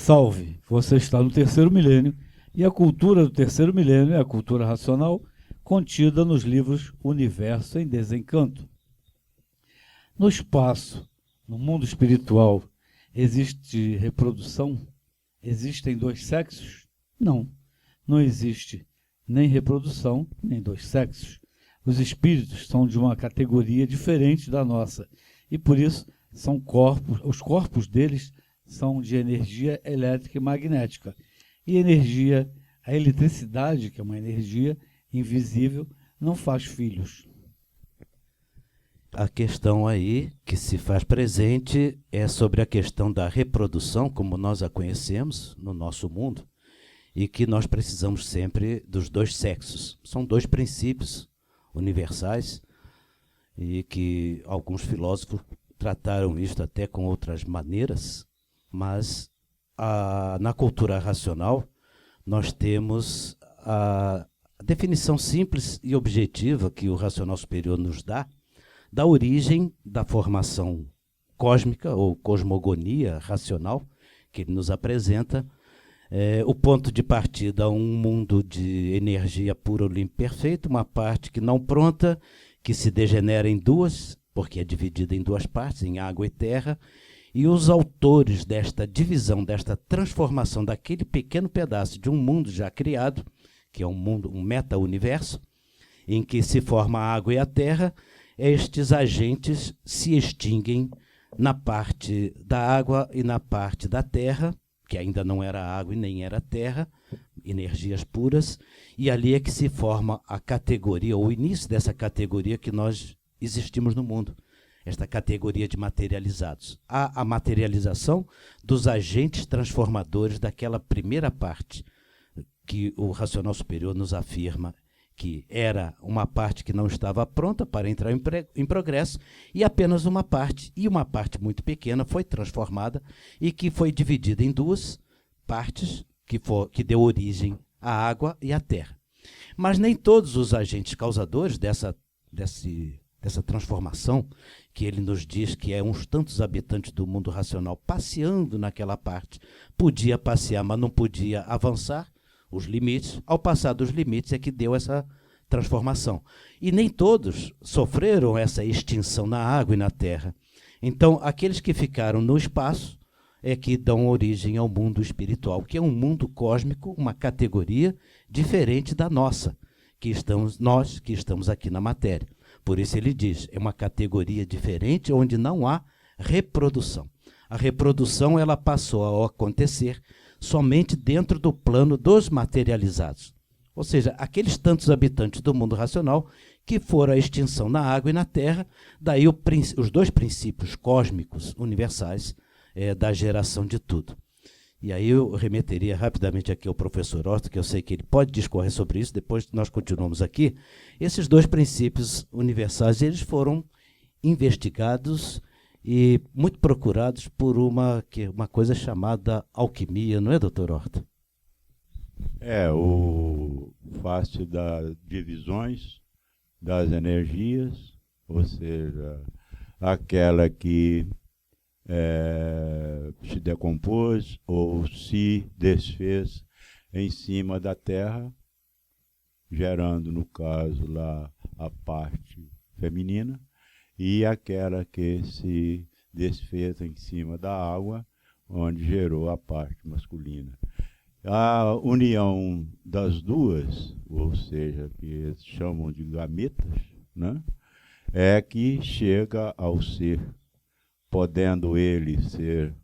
Salve! Você está no terceiro milênio e a cultura do terceiro milênio é a cultura racional contida nos livros Universo em Desencanto. No espaço, no mundo espiritual, existe reprodução? Existem dois sexos? Não, não existe nem reprodução, nem dois sexos. Os espíritos são de uma categoria diferente da nossa e por isso são corpos, os corpos deles são de energia elétrica e magnética. E energia, a eletricidade, que é uma energia invisível, não faz filhos. A questão aí que se faz presente é sobre a questão da reprodução, como nós a conhecemos no nosso mundo, e que nós precisamos sempre dos dois sexos. São dois princípios universais e que alguns filósofos trataram isto até com outras maneiras, mas na cultura racional nós temos a definição simples e objetiva que o racional superior nos dá da origem da formação cósmica ou cosmogonia racional que ele nos apresenta. O ponto de partida é um mundo de energia pura, limpa e perfeita, uma parte que não pronta, que se degenera em duas, porque é dividida em duas partes, em água e terra, e os autores desta divisão, desta transformação daquele pequeno pedaço de um mundo já criado, que é um mundo, um meta-universo, em que se forma a água e a terra, estes agentes se extinguem na parte da água e na parte da terra, que ainda não era água e nem era terra, energias puras, e ali é que se forma a categoria, ou o início dessa categoria que nós existimos no mundo, esta categoria de materializados. Há a materialização dos agentes transformadores daquela primeira parte, que o racional superior nos afirma que era uma parte que não estava pronta para entrar em progresso, e apenas uma parte, e uma parte muito pequena, foi transformada e que foi dividida em duas partes, que deu origem à água e à terra. Mas nem todos os agentes causadores dessa transformação, que ele nos diz que é uns tantos habitantes do mundo racional passeando naquela parte, podia passear, mas não podia avançar os limites. Ao passar dos limites é que deu essa transformação. E nem todos sofreram essa extinção na água e na terra. Então, aqueles que ficaram no espaço é que dão origem ao mundo espiritual, que é um mundo cósmico, uma categoria diferente da nossa, nós que estamos aqui na matéria. Por isso ele diz, é uma categoria diferente onde não há reprodução. A reprodução ela passou a acontecer somente dentro do plano dos materializados. Ou seja, aqueles tantos habitantes do mundo racional que foram à extinção na água e na terra, daí os dois princípios cósmicos universais da geração de tudo. E aí eu remeteria rapidamente aqui ao professor Horta, que eu sei que ele pode discorrer sobre isso, depois nós continuamos aqui. Esses dois princípios universais, eles foram investigados e muito procurados por uma coisa chamada alquimia, não é, doutor Horta? O fato das divisões das energias, ou seja, aquela que se decompôs ou se desfez em cima da Terra, gerando, no caso, lá a parte feminina, e aquela que se desfez em cima da água, onde gerou a parte masculina. A união das duas, ou seja, que eles chamam de gametas, né, é que chega ao ser, podendo ele ser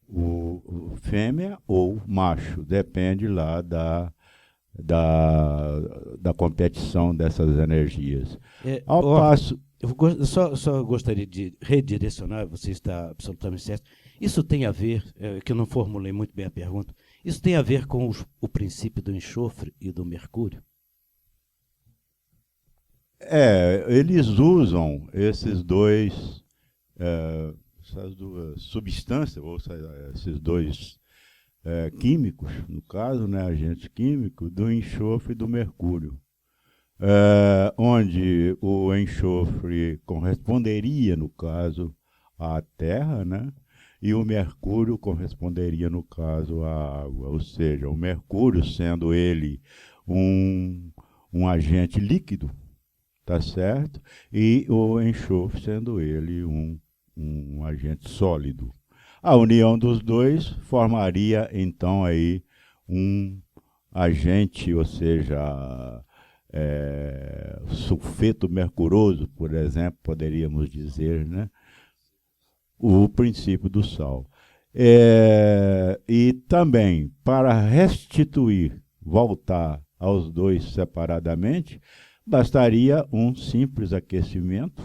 o fêmea ou macho, depende lá da competição dessas energias. Ao passo... Eu só gostaria de redirecionar, você está absolutamente certo. Isso tem a ver, que eu não formulei muito bem a pergunta, isso tem a ver com o princípio do enxofre e do mercúrio? Eles usam essas duas substâncias, ou esses dois químicos, no caso, né, agentes químicos, do enxofre e do mercúrio. Onde o enxofre corresponderia, no caso, à Terra, né? e o mercúrio corresponderia, no caso, à água. Ou seja, o mercúrio sendo ele um agente líquido, tá certo? E o enxofre sendo ele um agente sólido. A união dos dois formaria, então, aí um agente, ou seja, sulfeto mercuroso, por exemplo, poderíamos dizer, né? O princípio do sal. E também, para restituir, voltar aos dois separadamente, bastaria um simples aquecimento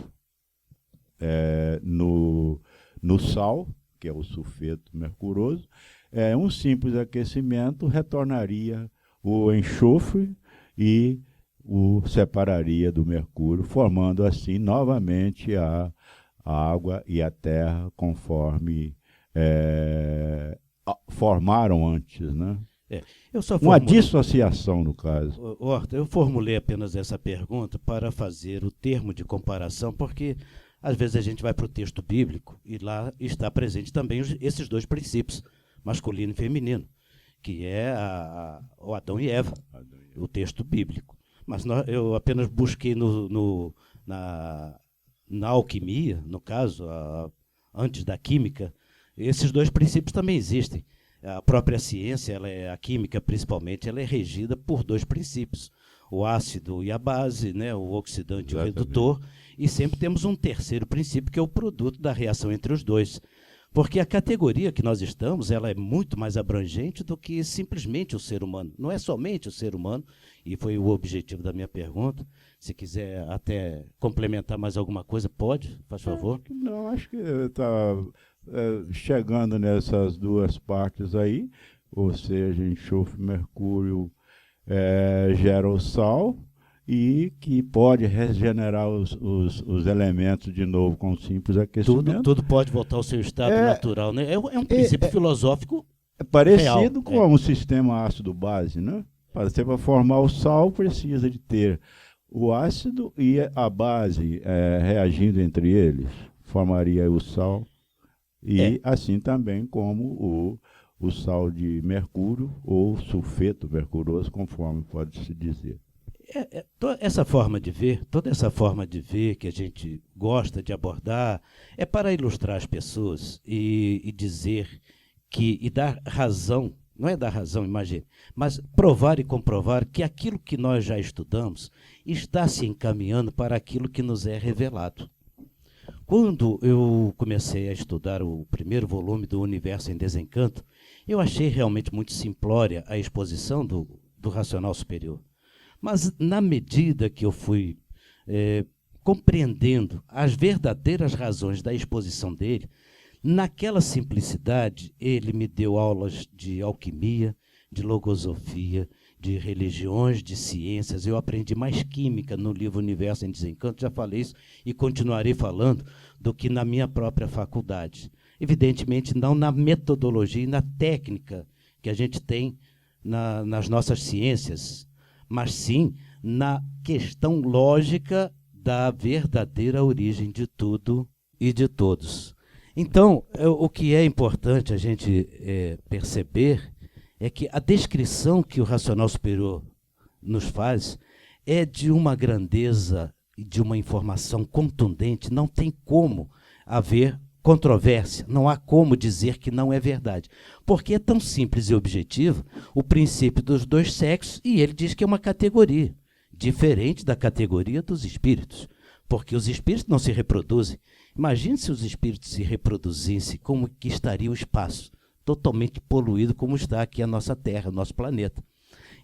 no sal, que é o sulfeto mercuroso. Um simples aquecimento retornaria o enxofre e o separaria do mercúrio, formando assim novamente a água e a terra conforme formaram antes, né? Uma dissociação, no caso. Horta, eu formulei apenas essa pergunta para fazer o termo de comparação, porque às vezes a gente vai para o texto bíblico e lá está presente também esses dois princípios, masculino e feminino, que é o Adão e Eva, o texto bíblico. Mas eu apenas busquei na alquimia, no caso, antes da química, esses dois princípios também existem. A própria ciência, a química principalmente, ela é regida por dois princípios, o ácido e a base, né, o oxidante e o redutor, e sempre temos um terceiro princípio, que é o produto da reação entre os dois. Porque a categoria que nós estamos, ela é muito mais abrangente do que simplesmente o ser humano. Não é somente o ser humano, e foi o objetivo da minha pergunta. Se quiser até complementar mais alguma coisa, pode, faz favor. Acho que está chegando nessas duas partes aí, ou seja, enxofre, mercúrio gera o sal, e que pode regenerar os elementos de novo com simples aquecimento. Tudo pode voltar ao seu estado natural, né? É um princípio filosófico parecido real, com um sistema ácido-base, né? Para formar o sal, precisa de ter o ácido e a base reagindo entre eles. Formaria o sal, e assim também como o sal de mercúrio ou sulfeto mercuroso, conforme pode-se dizer. Toda essa forma de ver que a gente gosta de abordar, é para ilustrar as pessoas e dizer e dar razão, não é dar razão, imagine, mas provar e comprovar que aquilo que nós já estudamos está se encaminhando para aquilo que nos é revelado. Quando eu comecei a estudar o primeiro volume do Universo em Desencanto, eu achei realmente muito simplória a exposição do racional superior. Mas, na medida que eu fui compreendendo as verdadeiras razões da exposição dele, naquela simplicidade, ele me deu aulas de alquimia, de logosofia, de religiões, de ciências. Eu aprendi mais química no livro Universo em Desencanto, já falei isso e continuarei falando, do que na minha própria faculdade. Evidentemente, não na metodologia e na técnica que a gente tem nas nossas ciências, mas sim na questão lógica da verdadeira origem de tudo e de todos. Então, o que é importante a gente perceber é que a descrição que o racional superior nos faz é de uma grandeza e de uma informação contundente. Não tem como haver controvérsia, não há como dizer que não é verdade, porque é tão simples e objetivo o princípio dos dois sexos, e ele diz que é uma categoria, diferente da categoria dos espíritos, porque os espíritos não se reproduzem. Imagine se os espíritos se reproduzissem, como que estaria o espaço, totalmente poluído como está aqui a nossa Terra, o nosso planeta.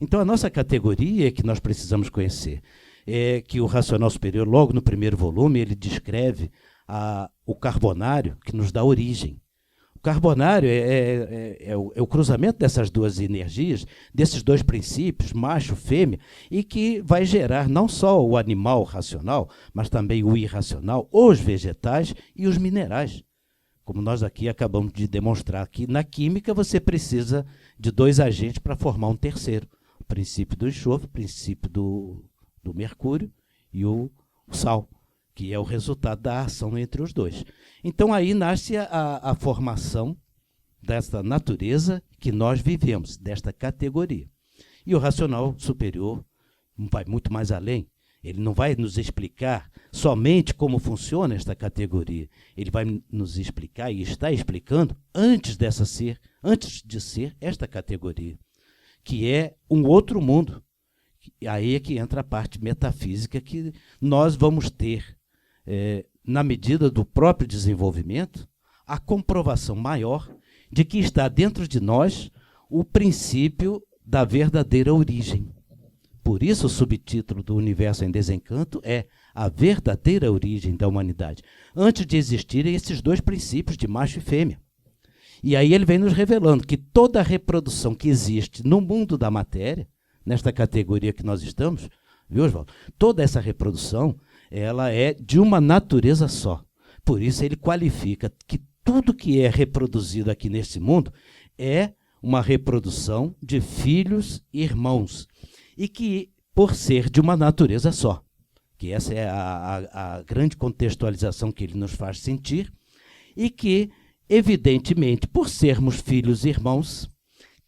Então a nossa categoria é que nós precisamos conhecer, é que o Racional Superior, logo no primeiro volume, ele descreve o carbonário que nos dá origem. O carbonário é o cruzamento dessas duas energias, desses dois princípios, macho, fêmea, e que vai gerar não só o animal racional, mas também o irracional, os vegetais e os minerais. Como nós aqui acabamos de demonstrar que na química você precisa de dois agentes para formar um terceiro. O princípio do enxofre, o princípio do mercúrio e o sal, que é o resultado da ação entre os dois. Então aí nasce a formação desta natureza que nós vivemos, desta categoria. E o racional superior vai muito mais além. Ele não vai nos explicar somente como funciona esta categoria. Ele vai nos explicar e está explicando antes de ser esta categoria, que é um outro mundo. Aí é que entra a parte metafísica que nós vamos ter, na medida do próprio desenvolvimento, a comprovação maior de que está dentro de nós o princípio da verdadeira origem. Por isso o subtítulo do Universo em Desencanto é a verdadeira origem da humanidade, antes de existirem esses dois princípios de macho e fêmea. E aí ele vem nos revelando que toda a reprodução que existe no mundo da matéria, nesta categoria que nós estamos, viu, Oswaldo? Toda essa reprodução, ela é de uma natureza só. Por isso ele qualifica que tudo que é reproduzido aqui nesse mundo é uma reprodução de filhos e irmãos. E que, por ser de uma natureza só, que essa é a grande contextualização que ele nos faz sentir, e que, evidentemente, por sermos filhos e irmãos,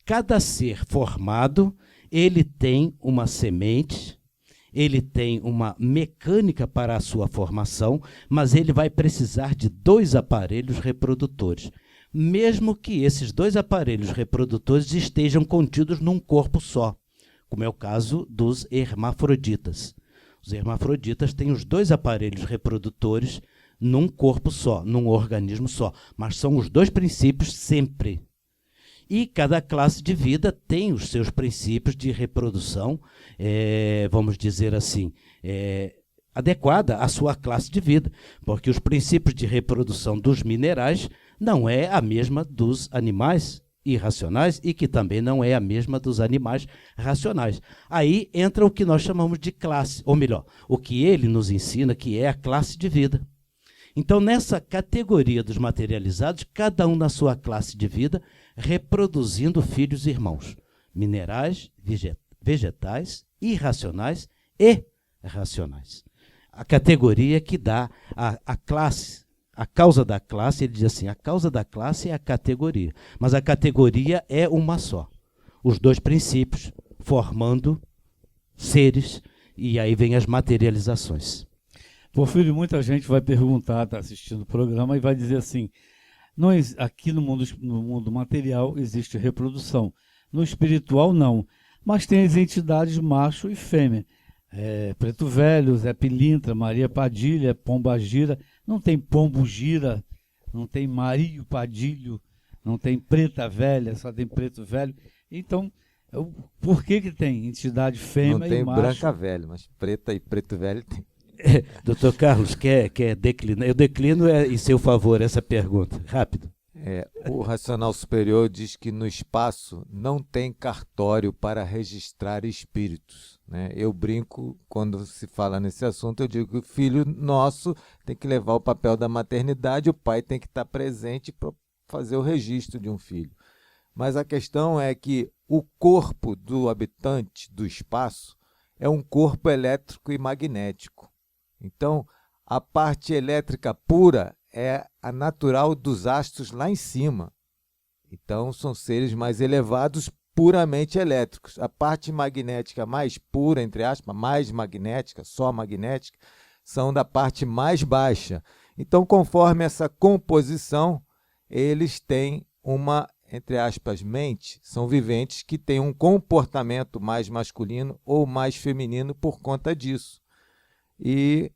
cada ser formado, ele tem uma semente, ele tem uma mecânica para a sua formação, mas ele vai precisar de 2 aparelhos reprodutores, mesmo que esses 2 aparelhos reprodutores estejam contidos num corpo só, como é o caso dos hermafroditas. Os hermafroditas têm os 2 aparelhos reprodutores num corpo só, num organismo só, mas são os 2 princípios sempre. E cada classe de vida tem os seus princípios de reprodução, vamos dizer assim, adequada à sua classe de vida, porque os princípios de reprodução dos minerais não é a mesma dos animais irracionais e que também não é a mesma dos animais racionais. Aí entra o que nós chamamos de classe, ou melhor, o que ele nos ensina, que é a classe de vida. Então, nessa categoria dos materializados, cada um na sua classe de vida, reproduzindo filhos e irmãos, minerais, vegetais, irracionais e racionais. A categoria que dá a classe. A causa da classe, ele diz assim, a causa da classe é a categoria, mas a categoria é uma só. Os 2 princípios formando seres, e aí vem as materializações. Porfírio, muita gente vai perguntar, está assistindo o programa, e vai dizer assim, aqui no mundo material existe reprodução, no espiritual não, mas tem as entidades macho e fêmea. Preto Velho, Zé Pilintra, Maria Padilha, Pombagira, não tem Pombogira, não tem Mario Padilho, não tem Preta Velha, só tem Preto Velho. Então, por que tem entidade fêmea e macho? Não tem Branca Velho, mas Preta e Preto Velho tem. Doutor Carlos, quer declinar? Eu declino em seu favor essa pergunta, rápido. O racional superior diz que no espaço não tem cartório para registrar espíritos, né? Eu brinco quando se fala nesse assunto, eu digo que o filho nosso tem que levar o papel da maternidade, o pai tem que estar presente para fazer o registro de um filho. Mas a questão é que o corpo do habitante do espaço é um corpo elétrico e magnético. Então, a parte elétrica pura é a natural dos astros lá em cima. Então, são seres mais elevados, puramente elétricos. A parte magnética mais pura, entre aspas, mais magnética, só magnética, são da parte mais baixa. Então, conforme essa composição, eles têm uma, entre aspas, mente, são viventes que têm um comportamento mais masculino ou mais feminino por conta disso. E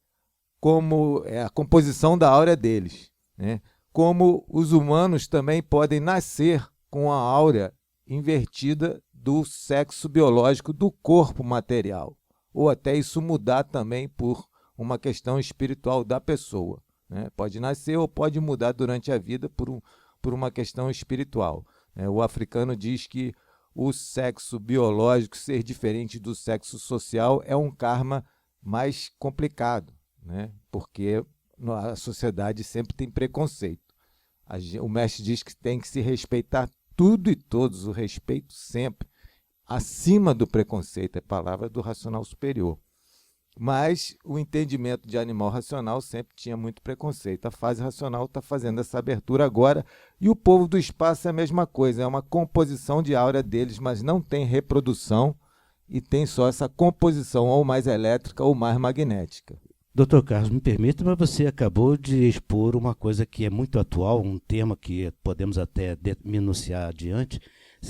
como é a composição da áurea deles, né? Como os humanos também podem nascer com a áurea invertida do sexo biológico do corpo material, ou até isso mudar também por uma questão espiritual da pessoa, né? Pode nascer ou pode mudar durante a vida por uma questão espiritual, né? O africano diz que o sexo biológico ser diferente do sexo social é um karma mais complicado, né? Porque a sociedade sempre tem preconceito. O mestre diz que tem que se respeitar tudo e todos, o respeito sempre, acima do preconceito, é a palavra do racional superior. Mas o entendimento de animal racional sempre tinha muito preconceito. A fase racional está fazendo essa abertura agora. E o povo do espaço é a mesma coisa. É uma composição de áurea deles, mas não tem reprodução e tem só essa composição ou mais elétrica ou mais magnética. Doutor Carlos, me permita, mas você acabou de expor uma coisa que é muito atual, um tema que podemos até minuciar adiante,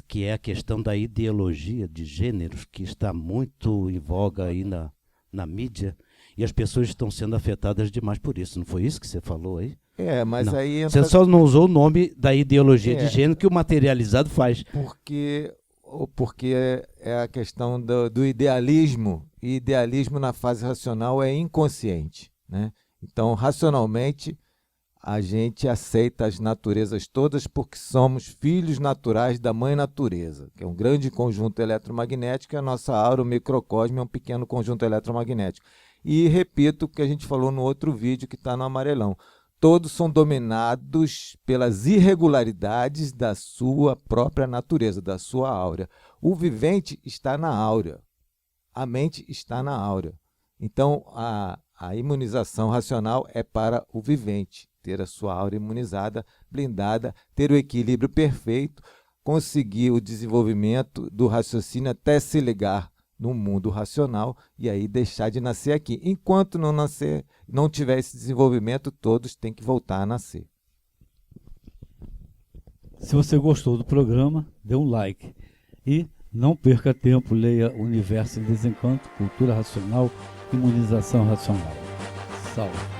que é a questão da ideologia de gêneros, que está muito em voga aí na mídia, e as pessoas estão sendo afetadas demais por isso. Não foi isso que você falou aí? Mas não. aí entra... Você só não usou o nome da ideologia de gênero que o materializado faz. Porque é a questão do idealismo, e idealismo na fase racional é inconsciente, né? Então, racionalmente, a gente aceita as naturezas todas porque somos filhos naturais da mãe natureza, que é um grande conjunto eletromagnético, e a nossa aura, o microcosmo, é um pequeno conjunto eletromagnético. E repito o que a gente falou no outro vídeo que está no amarelão. Todos são dominados pelas irregularidades da sua própria natureza, da sua áurea. O vivente está na áurea, a mente está na áurea. Então, a imunização racional é para o vivente, ter a sua áurea imunizada, blindada, ter o equilíbrio perfeito, conseguir o desenvolvimento do raciocínio até se ligar no mundo racional e aí deixar de nascer aqui. Enquanto não tiver esse desenvolvimento, todos têm que voltar a nascer. Se você gostou do programa, dê um like. E não perca tempo, leia Universo em Desencanto, Cultura Racional, Imunização Racional. Salve!